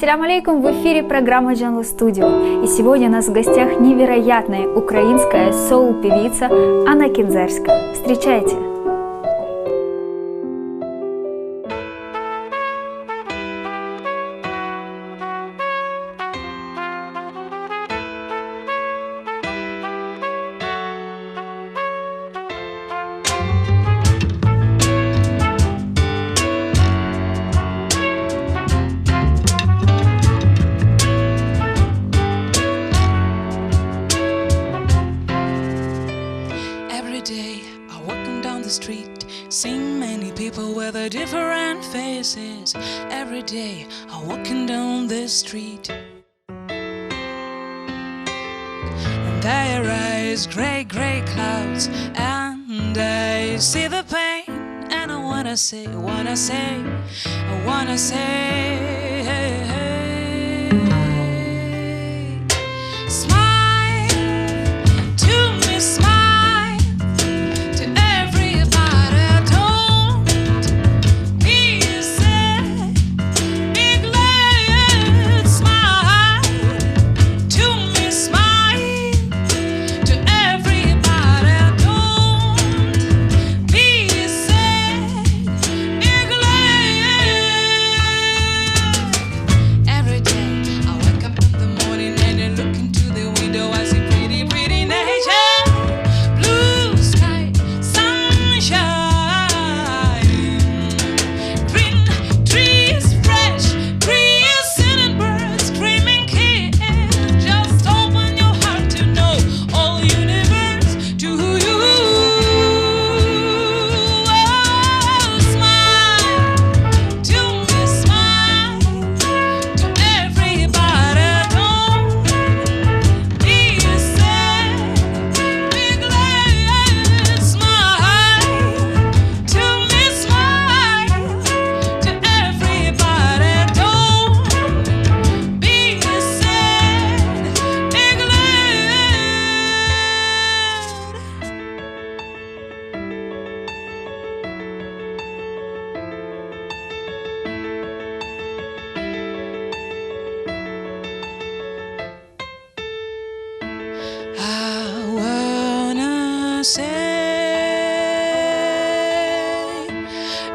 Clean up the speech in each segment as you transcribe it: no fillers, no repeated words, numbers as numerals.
Ассаляму алейкум, в эфире программа Jungle Studio. И сегодня у нас в гостях невероятная украинская соул-певица Анна Кензерська. Встречайте! Street, seeing many people with their different faces. Every day I'm walking down this street, and I rise gray clouds, and I see the pain, and I wanna say,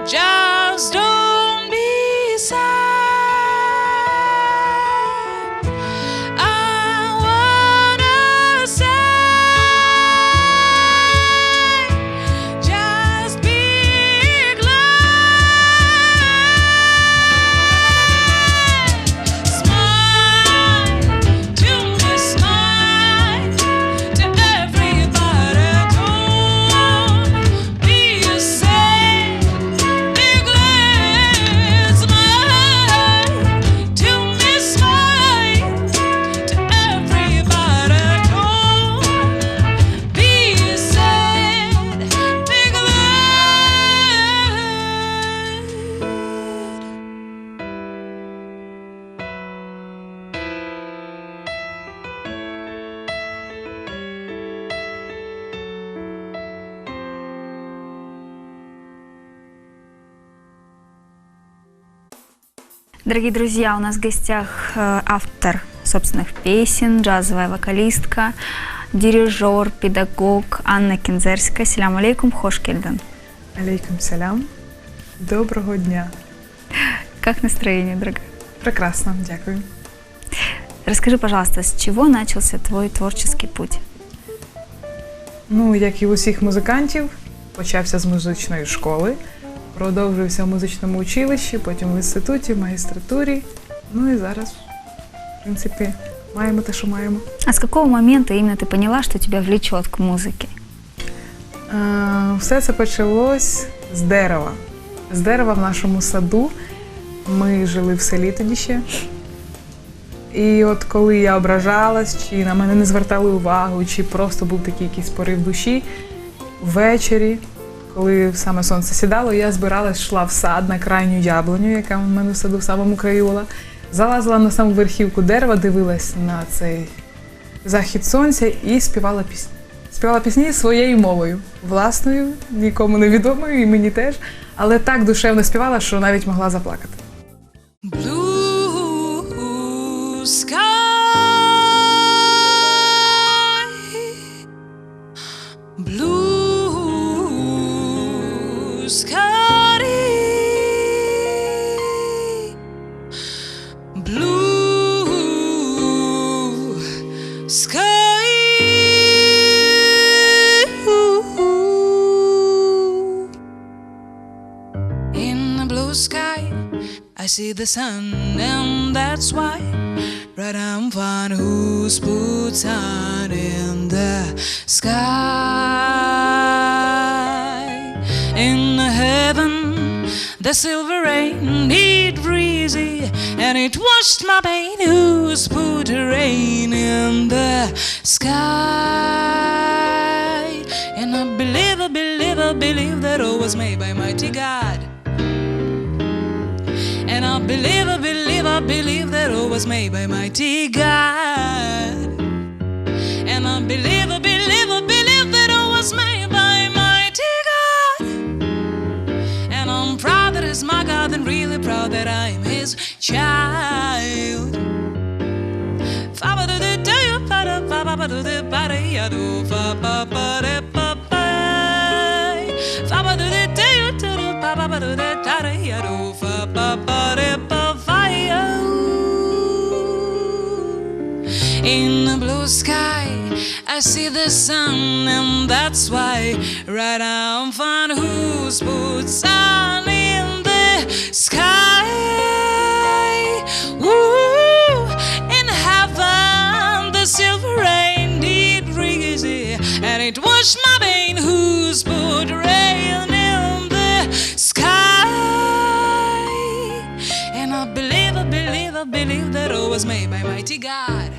just don't be sad. I wanna say, just be glad. Smile to me, smile to everybody. Don't be sad. Дорогие друзья, у нас в гостях автор собственных песен, джазовая вокалистка, дирижер, педагог Анна Кензерська. Ассаляму алейкум, хош келден. Алейкум салям. Доброго дня. Как настроение, дорогая? Прекрасно, дякую. Расскажи, пожалуйста, с чего начался твой творческий путь? Ну, як і у всіх музикантів, почався з музичної школи, продовжився в музичному училищі, потім в інституті, в магістратурі. Ну і зараз, в принципі, маємо те, що маємо. А с какого момента именно ты поняла, что тебя влечет к музыке? Все це почалось з дерева. З дерева в нашому саду. Ми жили в селі тоді ще. І от коли я ображалась, чи на мене не звертали увагу, чи просто був такий якийсь порив душі, ввечері, коли саме сонце сідало, я збиралась, йшла в сад на крайню яблуню, яка в мене в саду в самому краю була, залазила на саму верхівку дерева, дивилась на цей захід сонця і співала пісні. Співала пісні своєю мовою, власною, нікому не відомою, і мені теж, але так душевно співала, що навіть могла заплакати. Blue sky, blue sky, blue sky. In the blue sky, I see the sun, and that's why right I'm fine who's put sun in the sky. In heaven, the silver rain, it breezy, and it washed my pain. Who's put rain in the sky? And I believe, I believe, I believe that all was made by mighty God. And I believe, I believe, I believe that all was made by mighty God. And I believe, I believe, I believe that all was made by mighty God. And I'm proud that it's my God, and really proud that I am His child. In the blue sky, I see the sun, and that's why right I'm fine who's put sun in the sky. Woo! In heaven, the silver rain did breezy, and it washed my pain. Who's put rain in the sky? And I believe, I believe, I believe that all was made by mighty God.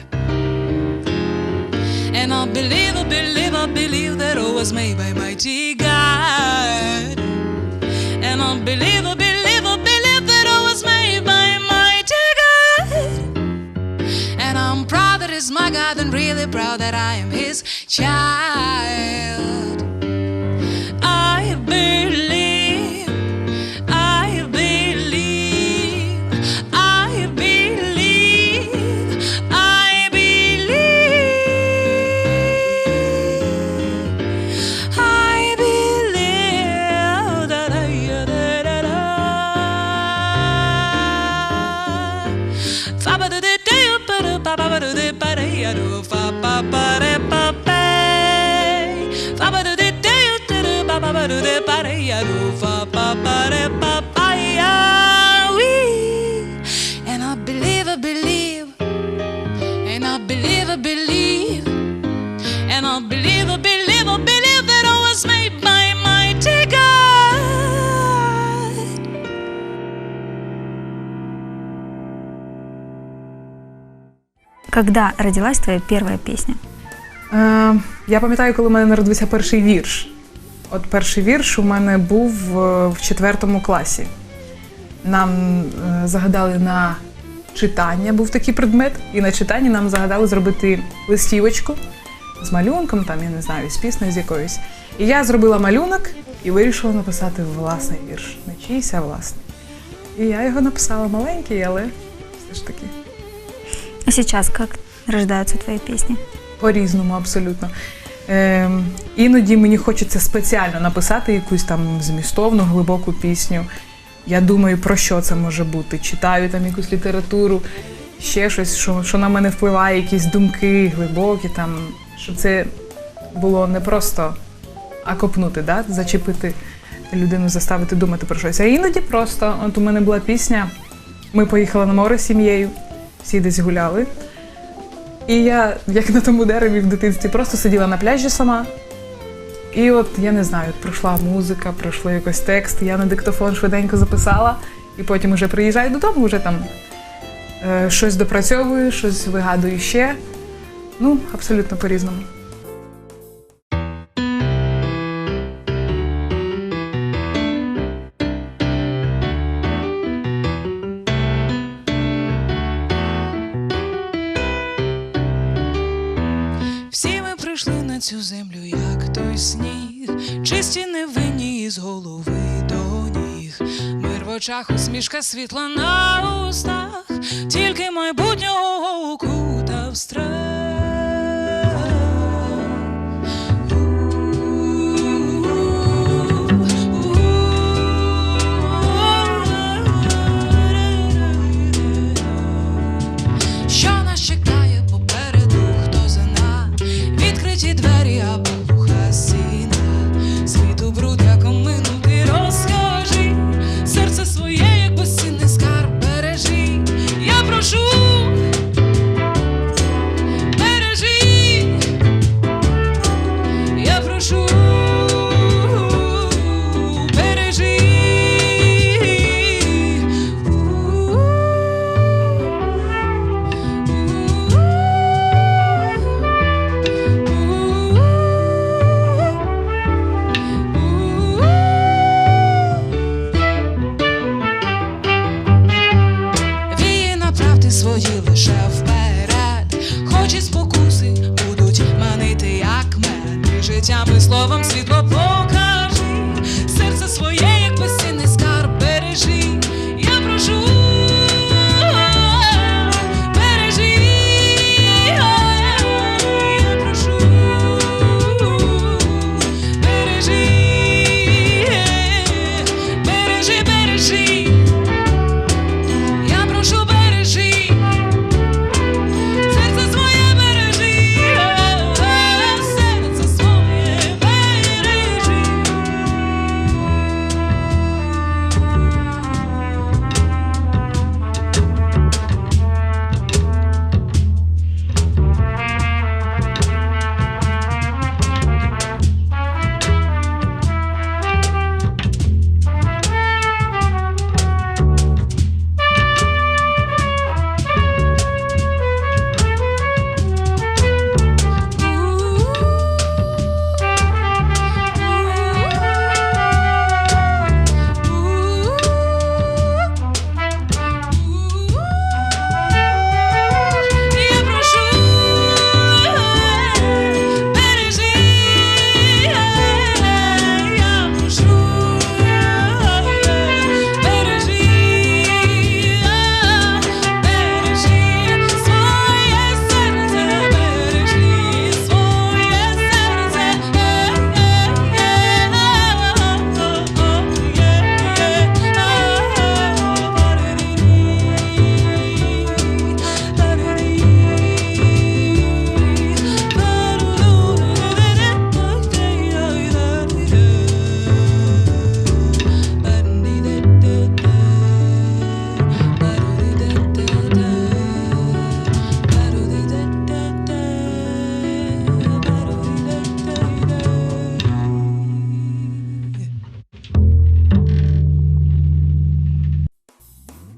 And I believe, I believe, I believe that all was made by mighty God. And I believe, I believe, I believe that all was made by mighty God. And I'm proud that it's my God, and really proud that I am His child. I believe, I believe, I believe, I believe, I believe that and I believe, I believe, and I believe, I believe, and I believe, I believe, I believe that I was made by mighty God. Когда родилась твоя первая песня? Я пам'ятаю, коли у мене народився перший вірш. От перший вірш у мене був в 4 класі. Нам загадали на читання, був такий предмет, і на читанні нам загадали зробити листівочку з малюнком, там, я не знаю, з піснею з якоюсь. І я зробила малюнок і вирішила написати власний вірш. Не чийсь, а власний. І я його написала маленький, але все ж таки. А сейчас как рождаются твои песни? По-різному, абсолютно. Іноді мені хочеться спеціально написати якусь там змістовну, глибоку пісню. Я думаю, про що це може бути. Читаю там якусь літературу, ще щось, що на мене впливає, якісь думки глибокі, там, щоб це було не просто копнути, да? Зачепити людину, заставити думати про щось. А іноді просто, от у мене була пісня, ми поїхали на море з сім'єю, всі десь гуляли. І я, як на тому дереві в дитинстві, просто сиділа на пляжі сама. І от, я не знаю, прийшла музика, прийшов якийсь текст, я на диктофон швиденько записала, і потім вже приїжджаю додому, вже там щось допрацьовую, щось вигадую ще. Ну, абсолютно по-різному. Всі ми прийшли на цю землю, як той сніг, чисті невинні із голови до ніг. Мир в очах, усмішка, світла на устах, тільки майбутнього прошу, бережи, я прошу, бережи. Віє направди свої лише вперед, хоч і спокуси будуть манити, як мед. Ти життям і словом світло покажи, серце своє, як безцінний скарб, бережи, я прошу, бережи, я прошу, бережи, бережи, бережи. Я прошу, бережи, серце своє бережи, серце своє бережи. Я прошу, бережи, я прошу, бережи, бережи своє серце, бережи своє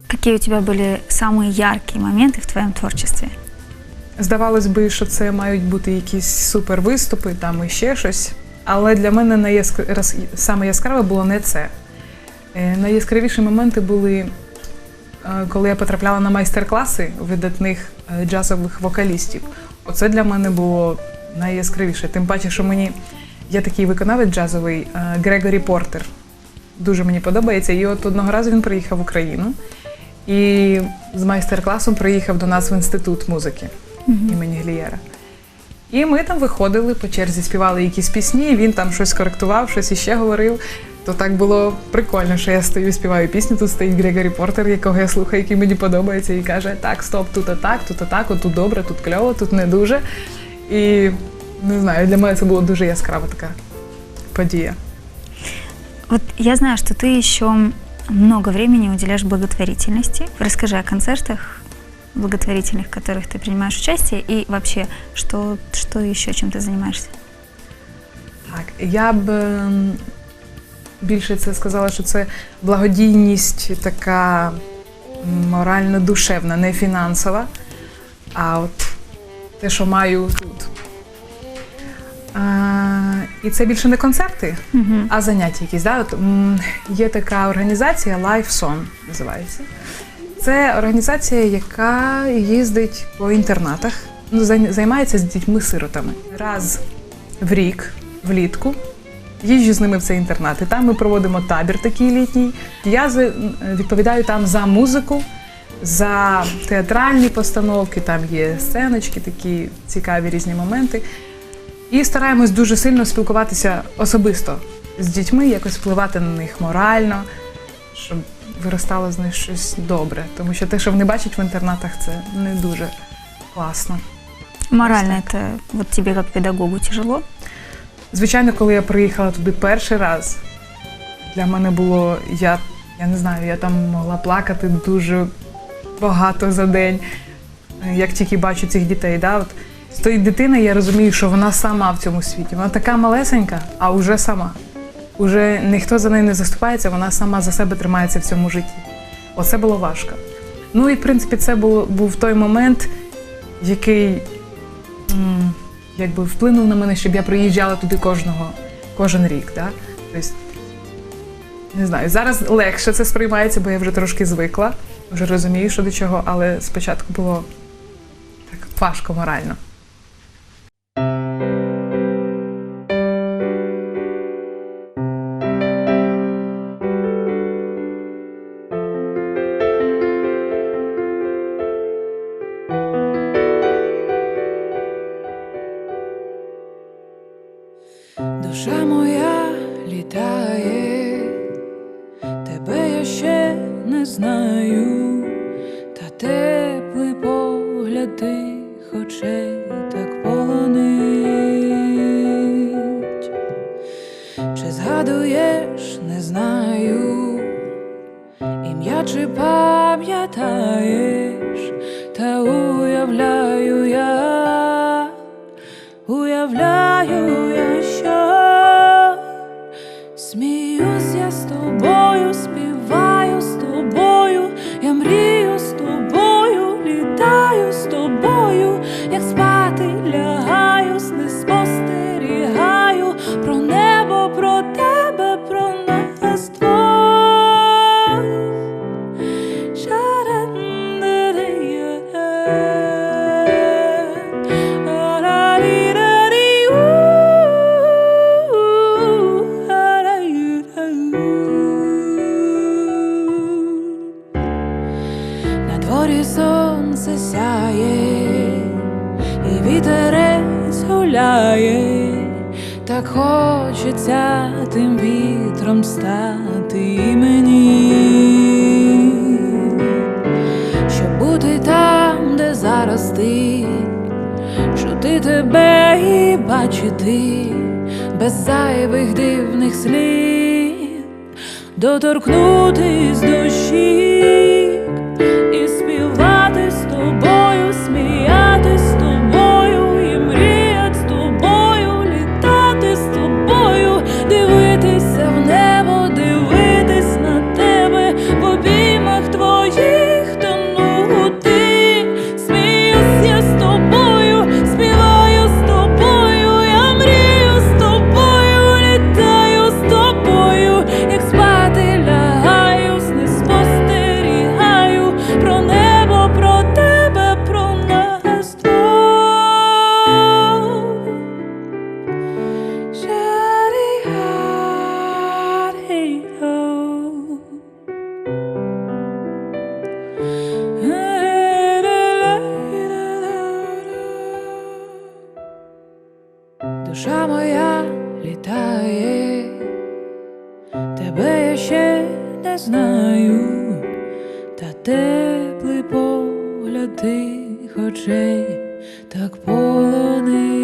Какие у тебя были самые яркие моменты в твоем творчестве? Здавалось би, що це мають бути якісь супер виступи, там і ще щось. Але для мене саме яскраве було не це. Найяскравіші моменти були, коли я потрапляла на майстер-класи видатних джазових вокалістів. Оце для мене було найяскравіше. Тим паче, що є такий виконавець джазовий Грегорі Портер. Дуже мені подобається. І от одного разу він приїхав в Україну і з майстер-класом приїхав до нас в інститут музики імені Глієра. І ми там виходили, по черзі співали якісь пісні, він там щось коректував, щось іще говорив. То так було прикольно, що я стою і співаю пісню, тут стоїть Грегорі Портер, якого я слухаю, який мені подобається, і каже: так, стоп, тут атак, отут добре, тут кльово, тут не дуже. І, не знаю, для мене це була дуже яскрава така подія. Вот я знаю, что ты еще много времени уделяешь благотворительности. Расскажи о концертах благотворительных, в которых ты принимаешь участие, и вообще, что еще, чем ты занимаешься? Так, я б більше це сказала, що це благодійність така морально-душевна, не фінансова, а от те, що маю тут. І це більше не концерти, а заняття якісь. Да? От, є така організація LifeSong, називається. Це організація, яка їздить по інтернатах, займається з дітьми-сиротами. Раз в рік, влітку, їжджу з ними в цей інтернат. І там ми проводимо табір такий літній. Я відповідаю там за музику, за театральні постановки, там є сценочки, такі цікаві різні моменти. І стараємось дуже сильно спілкуватися особисто з дітьми, якось впливати на них морально, щоб виростало з них щось добре. Тому що те, що вони бачать в інтернатах, це не дуже класно. Морально это вот тебе как педагогу тяжело? Звичайно, коли я приїхала туди перший раз, для мене було, я не знаю, я там могла плакати дуже багато за день, як тільки бачу цих дітей. Да? От стоїть дитина, і я розумію, що вона сама в цьому світі. Вона така малесенька, а вже сама. Уже ніхто за нею не заступається, вона сама за себе тримається в цьому житті. Оце було важко. Ну і, в принципі, це був той момент, який якби вплинув на мене, щоб я приїжджала туди кожен рік. Да? Тобто, не знаю, зараз легше це сприймається, бо я вже трошки звикла, вже розумію, що до чого, але спочатку було так важко морально. Душа моя літає, тебе я ще не знаю, та теплий погляд тих очей так полонить. Чи згадуєш, не знаю, ім'я чи пам'ятаєш, та уявляю я, що сміюсь я з тобою, співаю з тобою, я мрію з тобою, літаю з тобою, як спати лягаю, сни спостерігаю про небо, про тебе, про нас двох. Сонце сяє, і вітерець гуляє, так хочеться тим вітром стати і мені, щоб бути там, де зараз ти, чути тебе і бачити, без зайвих дивних слів, доторкнутись душі. І співати з тобою, сміятись з тобою, і мріять з тобою, літати з тобою, дивитися в небо, дивитись на тебе, в обіймах твоїх тонути. Сміюсь я з тобою, співаю з тобою, я мрію з тобою, літаю з тобою, як спати лягаю, сни спостерігаю про небо, про тебе, про нас двох. Душа моя літає, тебе я ще не знаю, та теплий погляд тих очей так полонить.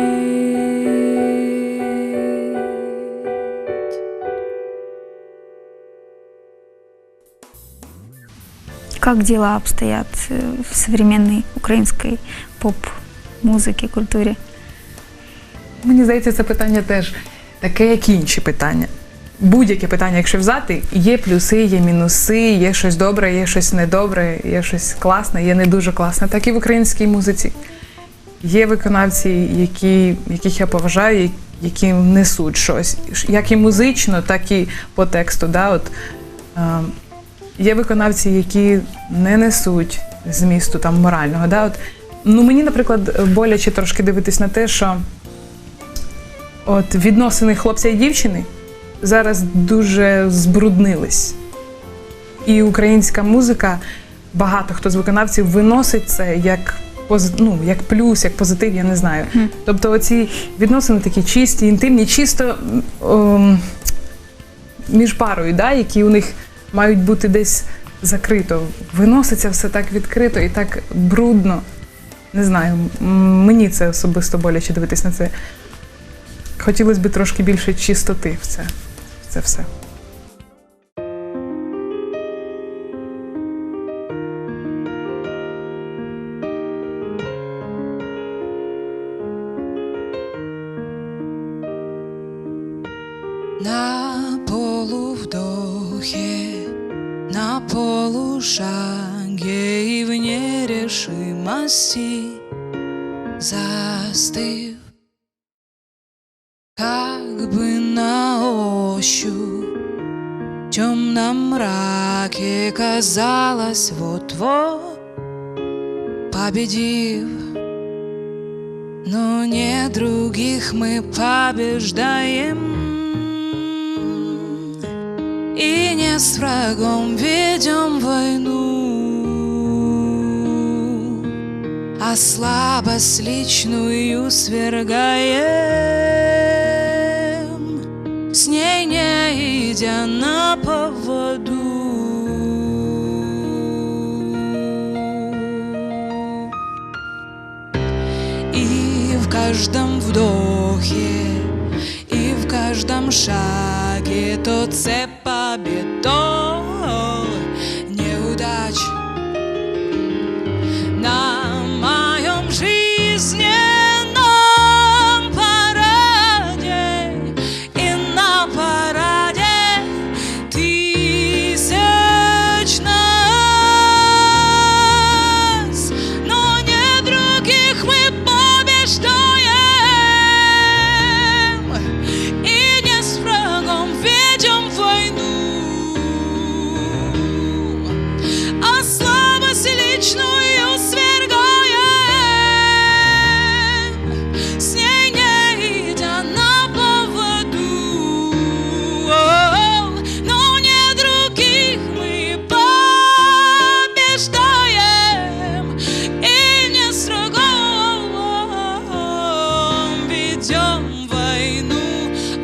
Как дела обстоят в современной украинской поп-музыке, культуре? Мені здається, це питання теж таке, як інші питання. Будь-яке питання, якщо взяти, є плюси, є мінуси, є щось добре, є щось недобре, є щось класне, є не дуже класне. Так і в українській музиці. Є виконавці, яких я поважаю, які несуть щось. Як і музично, так і по тексту. Да? От, є виконавці, які не несуть змісту там, морального. Да? От, ну, мені, наприклад, боляче трошки дивитись на те, що от відносини хлопця і дівчини зараз дуже збруднились. І українська музика, багато хто з виконавців виносить це як плюс, як позитив, я не знаю. Тобто оці відносини такі чисті, інтимні, чисто між парою, да, які у них мають бути десь закрито. Виноситься все так відкрито і так брудно. Не знаю, мені це особисто боляче дивитись на це. Хотілося б трошки більше чистоти в це все. шаге и в нерешимости застыв, как бы на ощупь в темном мраке казалось вот-вот победив, но не других мы побеждаем. И не с врагом ведем войну, а слабость личную свергаем, с ней не идя на поводу. И в каждом вдохе, и в каждом шаге то цепь побед, то неудач на моем жизненном параде, и на параде тысяч нас, но не других мы побеждаем, и не с врагом ведем войну, а слабость личную свергаем, с ней не идя на поводу. Но не других мы побеждаем, и не с врагом ведем войну,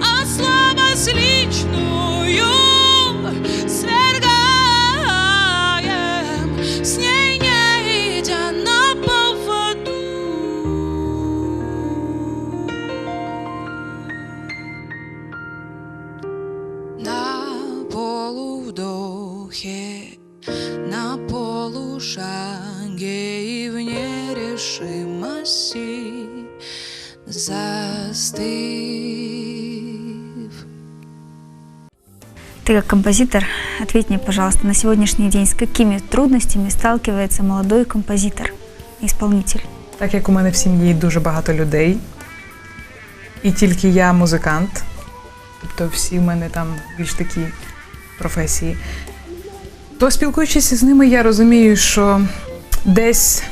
а слабость личную свергаем, с ней не идя на поводу. На полувдохе, на полушаге и в нерешимости застыв. Ты как композитор, ответь мне, пожалуйста, на сегодняшний день с какими трудностями сталкивается молодой композитор, исполнитель? Так як у мене в сім'ї дуже багато людей, і тільки я музикант, тобто всі в мене там більш такі професії, то спілкуючись з ними, я розумію, що десь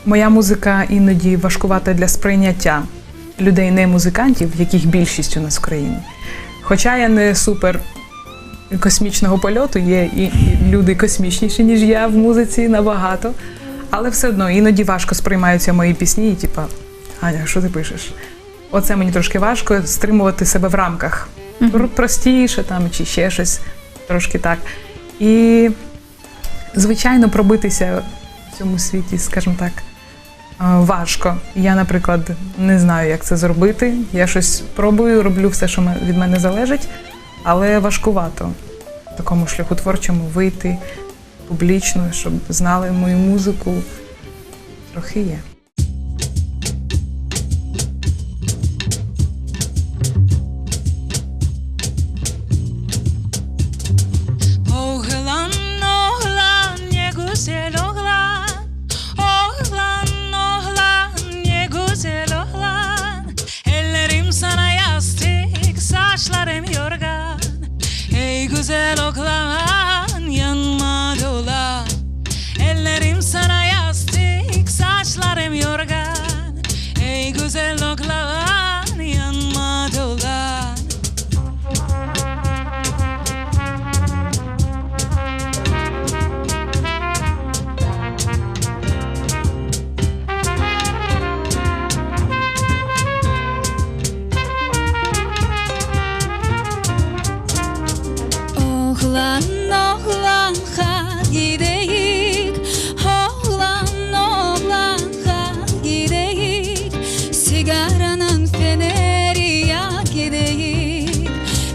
моя музика іноді важкувата для сприйняття людей не музикантів, яких більшість у нас в країні. Хоча я не супер космічного польоту, є і люди космічніші, ніж я в музиці набагато, але все одно іноді важко сприймаються мої пісні, і типа, Аня, що ти пишеш? Оце мені трошки важко стримувати себе в рамках. Простіше там, чи ще щось, трошки так. І, звичайно, пробитися в цьому світі, скажімо так, важко. Я, наприклад, не знаю, як це зробити. Я щось пробую, роблю все, що від мене залежить, але важкувато в такому шляху творчому вийти публічно, щоб знали мою музику. Трохи є. Saçlarım yorgan, ey güzel oğlan, yanma dolan. Ellerim sana yastık, saçlarım yorgan, ey güzel oğlan, yanma dolan. Oğlan oğlan ha gideyik, oğlan oğlan ha gideyik, sigaranın feneri yak gideyik.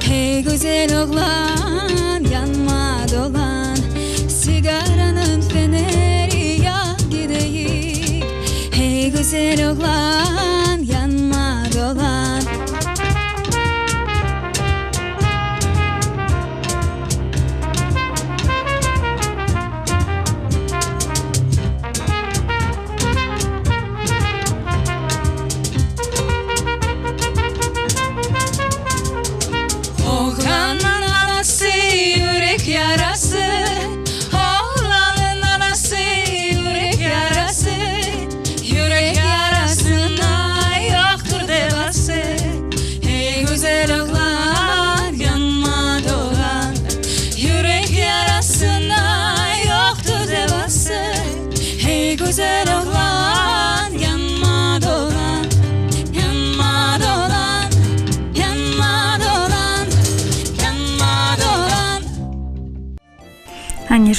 Hey güzel oğlan yanma dolan, sigaranın feneri yak gideyik. Hey güzel oğlan yanma dolan.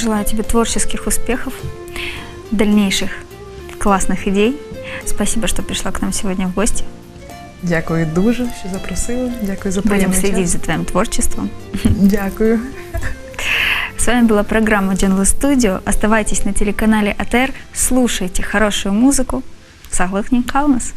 желаю тебе творческих успехов, дальнейших классных идей. Спасибо, что пришла к нам сегодня в гости. Дякую дуже, що запросили. Дякую за Будем приємний следить час. за твоим творчеством. Дякую. С вами была программа Джанлы Студио. Оставайтесь на телеканале АТР, слушайте хорошую музыку. Саглык Каунас.